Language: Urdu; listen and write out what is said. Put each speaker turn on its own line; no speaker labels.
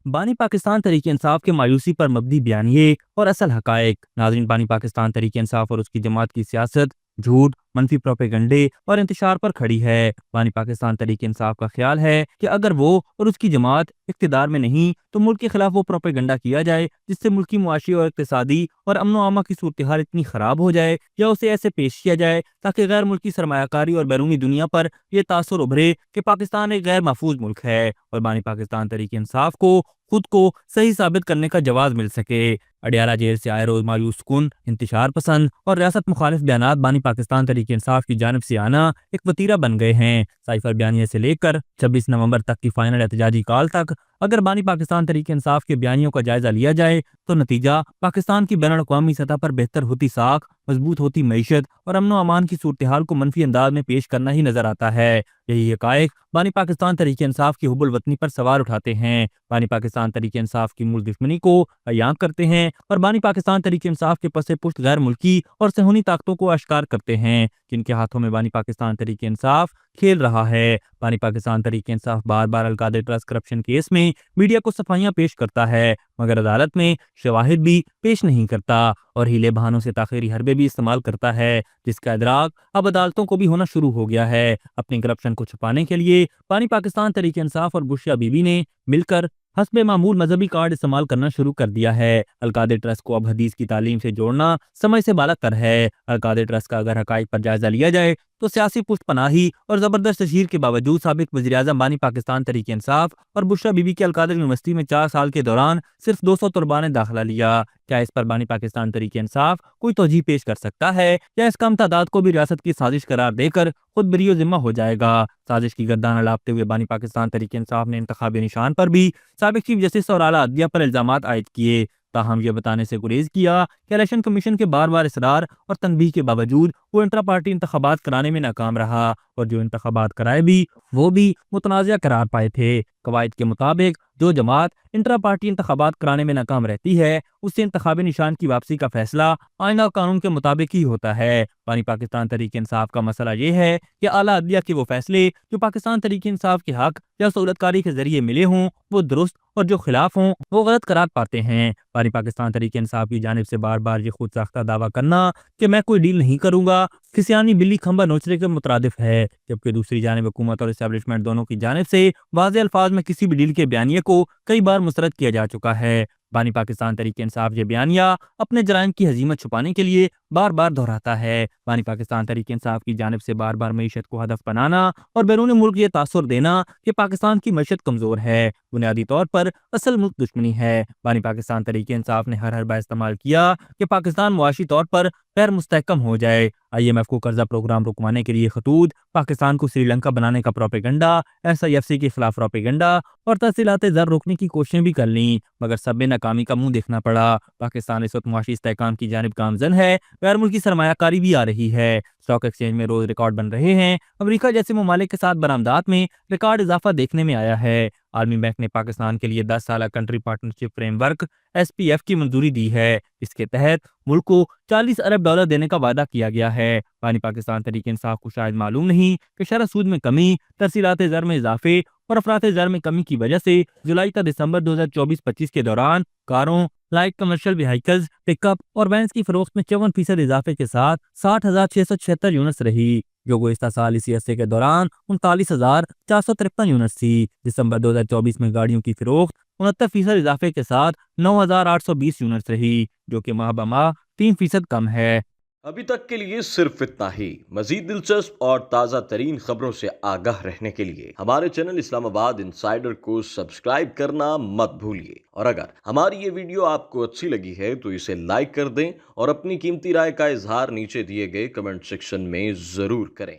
بانی پاکستان تحریک انصاف کے مایوسی پر مبنی بیانیے اور اصل حقائق۔ ناظرین، بانی پاکستان تحریک انصاف اور اس کی جماعت کی سیاست جھوٹ، منفی پروپیگنڈے اور انتشار پر کھڑی ہے۔ بانی پاکستان تحریک انصاف کا خیال ہے کہ اگر وہ اور اس کی جماعت اقتدار میں نہیں تو ملک کے خلاف وہ پروپیگنڈا کیا جائے جس سے ملکی معاشی اور اقتصادی اور امن و امان کی صورتحال اتنی خراب ہو جائے، یا اسے ایسے پیش کیا جائے تاکہ غیر ملکی سرمایہ کاری اور بیرونی دنیا پر یہ تاثر ابھرے کہ پاکستان ایک غیر محفوظ ملک ہے اور بانی پاکستان تحریک انصاف کو خود کو صحیح ثابت کرنے کا جواز مل سکے۔ اڈیالہ جیل سے آئے روز مایوس کن، انتشار پسند اور ریاست مخالف بیانات بانی پاکستان تحریک انصاف کی جانب سے آنا ایک وتیرہ بن گئے ہیں۔ سائفر بیانیے سے لے کر 26 نومبر تک کی فائنل احتجاجی کال تک اگر بانی پاکستان تحریک انصاف کے بیانیوں کا جائزہ لیا جائے تو نتیجہ پاکستان کی بین الاقوامی سطح پر بہتر ہوتی ساکھ، مضبوط ہوتی معیشت اور امن و امان کی صورتحال کو منفی انداز میں پیش کرنا ہی نظر آتا ہے۔ یہی حقائق بانی پاکستان تحریک انصاف کی حب الوطنی پر سوال اٹھاتے ہیں، بانی پاکستان تحریک انصاف کی ملک دشمنی کو عیاں کرتے ہیں اور بانی پاکستان تحریک انصاف کے پس پشت غیر ملکی اور صہیونی طاقتوں کو اشکار کرتے ہیں جن کے ہاتھوں میں بانی پاکستان تحریک انصاف کھیل رہا ہے۔ بانی پاکستان تحریک انصاف بار بار القادری ٹرسٹ کرپشن کیس میں میڈیا کو صفائیاں پیش کرتا ہے مگر عدالت میں شواہد بھی پیش نہیں کرتا اور ہیلے بہانوں سے تاخیری حربے بھی استعمال کرتا ہے جس کا ادراک اب عدالتوں کو بھی ہونا شروع ہو گیا ہے۔ اپنی کرپشن کو چھپانے کے لیے بانی پاکستان تحریک انصاف اور بشرا بی بی نے مل کر حسب معمول مذہبی کارڈ استعمال کرنا شروع کر دیا ہے۔ القادری ٹرسٹ کو اب حدیث کی تعلیم سے جوڑنا سمجھ سے بالا تر ہے۔ القادری ٹرسٹ کا اگر حقائق پر جائزہ لیا جائے تو سیاسی پشت پناہی اور زبردست تشہیر کے باوجود سابق وزیر اعظم بانی پاکستان تحریک انصاف اور بشرا بی بی کے القادری یونیورسٹی میں 4 سال کے دوران صرف 200 طلباء نے داخلہ لیا۔ کیا اس پر بانی پاکستان تحریک انصاف کوئی توجیہ پیش کر سکتا ہے یا اس کم تعداد کو بھی ریاست کی سازش قرار دے کر خود بری و ذمہ ہو جائے گا؟ سازش کی گردان اڑاپتے ہوئے بانی پاکستان تحریک انصاف نے انتخابی نشان پر بھی سابق چیف جسٹس اور اعلیٰ عدلیہ پر الزامات عائد کیے، تاہم یہ بتانے سے گریز کیا کہ الیکشن کمیشن کے بار بار اصرار اور تنبیہ کے باوجود وہ انٹرا پارٹی انتخابات کرانے میں ناکام رہا اور جو انتخابات کرائے بھی وہ بھی متنازع قرار پائے تھے۔ قواعد کے مطابق جو جماعت انٹرا پارٹی انتخابات کرانے میں ناکام رہتی ہے اس سے انتخابی نشان کی واپسی کا فیصلہ آئین اور قانون کے مطابق ہی ہوتا ہے۔ بانی پاکستان تحریک انصاف کا مسئلہ یہ ہے کہ اعلیٰ عدلیہ کے وہ فیصلے جو پاکستان تحریک انصاف کے حق یا سہولت کاری کے ذریعے ملے ہوں وہ درست اور جو خلاف ہوں وہ غلط قرار پاتے ہیں۔ بانی پاکستان تحریک انصاف کی جانب سے بار بار یہ خود ساختہ دعویٰ کرنا کہ میں کوئی ڈیل نہیں کروں گا کسیانی بلی کھمبا نوچنے کے مترادف ہے، جبکہ دوسری جانب حکومت اور اسٹیبلشمنٹ دونوں کی جانب سے واضح الفاظ میں کسی بھی ڈیل کے بیانیے کو کئی بار مسترد کیا جا چکا ہے۔ بانی پاکستان تحریک انصاف یہ بیانیہ اپنے جرائم کی ہزیمت چھپانے کے لیے بار بار دہراتا ہے۔ بانی پاکستان تحریک انصاف کی جانب سے بار بار معیشت کو ہدف بنانا اور بیرون ملک یہ تاثر دینا کہ پاکستان کی معیشت کمزور ہے بنیادی طور پر اصل ملک دشمنی ہے۔ بانی پاکستان تحریک انصاف نے ہر حربہ استعمال کیا کہ پاکستان معاشی طور پر غیر مستحکم ہو جائے۔ IMF کو قرضہ پروگرام رکوانے کے لیے خطوط، پاکستان کو سری لنکا بنانے کا پروپیگنڈا، SIFC کے خلاف پروپیگنڈا اور ترسیلات زر روکنے کی کوششیں بھی کر لیں مگر سب میں ناکامی کا منہ دیکھنا پڑا۔ پاکستان اس وقت معاشی استحکام کی جانب گامزن ہے، غیر ملکی سرمایہ کاری بھی آ رہی ہے، اسٹاک ایکسچینج میں روز ریکارڈ بن رہے ہیں، امریکہ جیسے ممالک کے ساتھ برآمدات میں ریکارڈ اضافہ دیکھنے میں آیا ہے۔ عالمی بینک نے پاکستان کے لیے 10 سالہ country partnership frame work SPF کی منظوری دی ہے، اس کے تحت ملک کو $40 ارب دینے کا وعدہ کیا گیا ہے۔ بانی پاکستان تحریک انصاف کو شاید معلوم نہیں کہ شرح سود میں کمی، ترسیلات زر میں اضافے اور افراط زر میں کمی کی وجہ سے جولائی تا دسمبر 2024-25 کے دوران کاروں، لائٹ کمرشل وہیکلز، پک اپ اور وینز کی فروخت میں 54% اضافے کے ساتھ 60,676 یونٹس رہی، جو گزشتہ سال اسی عرصے کے دوران 39,453 یونٹس تھی۔ دسمبر 2024 میں گاڑیوں کی فروخت 69% اضافے کے ساتھ 9,820 یونٹس رہی، جو کہ ماہ بماہ 3% کم ہے۔
ابھی تک کے لیے صرف اتنا ہی۔ مزید دلچسپ اور تازہ ترین خبروں سے آگاہ رہنے کے لیے ہمارے چینل اسلام آباد انسائیڈر کو سبسکرائب کرنا مت بھولیے، اور اگر ہماری یہ ویڈیو آپ کو اچھی لگی ہے تو اسے لائک کر دیں اور اپنی قیمتی رائے کا اظہار نیچے دیے گئے کمنٹ سیکشن میں ضرور کریں۔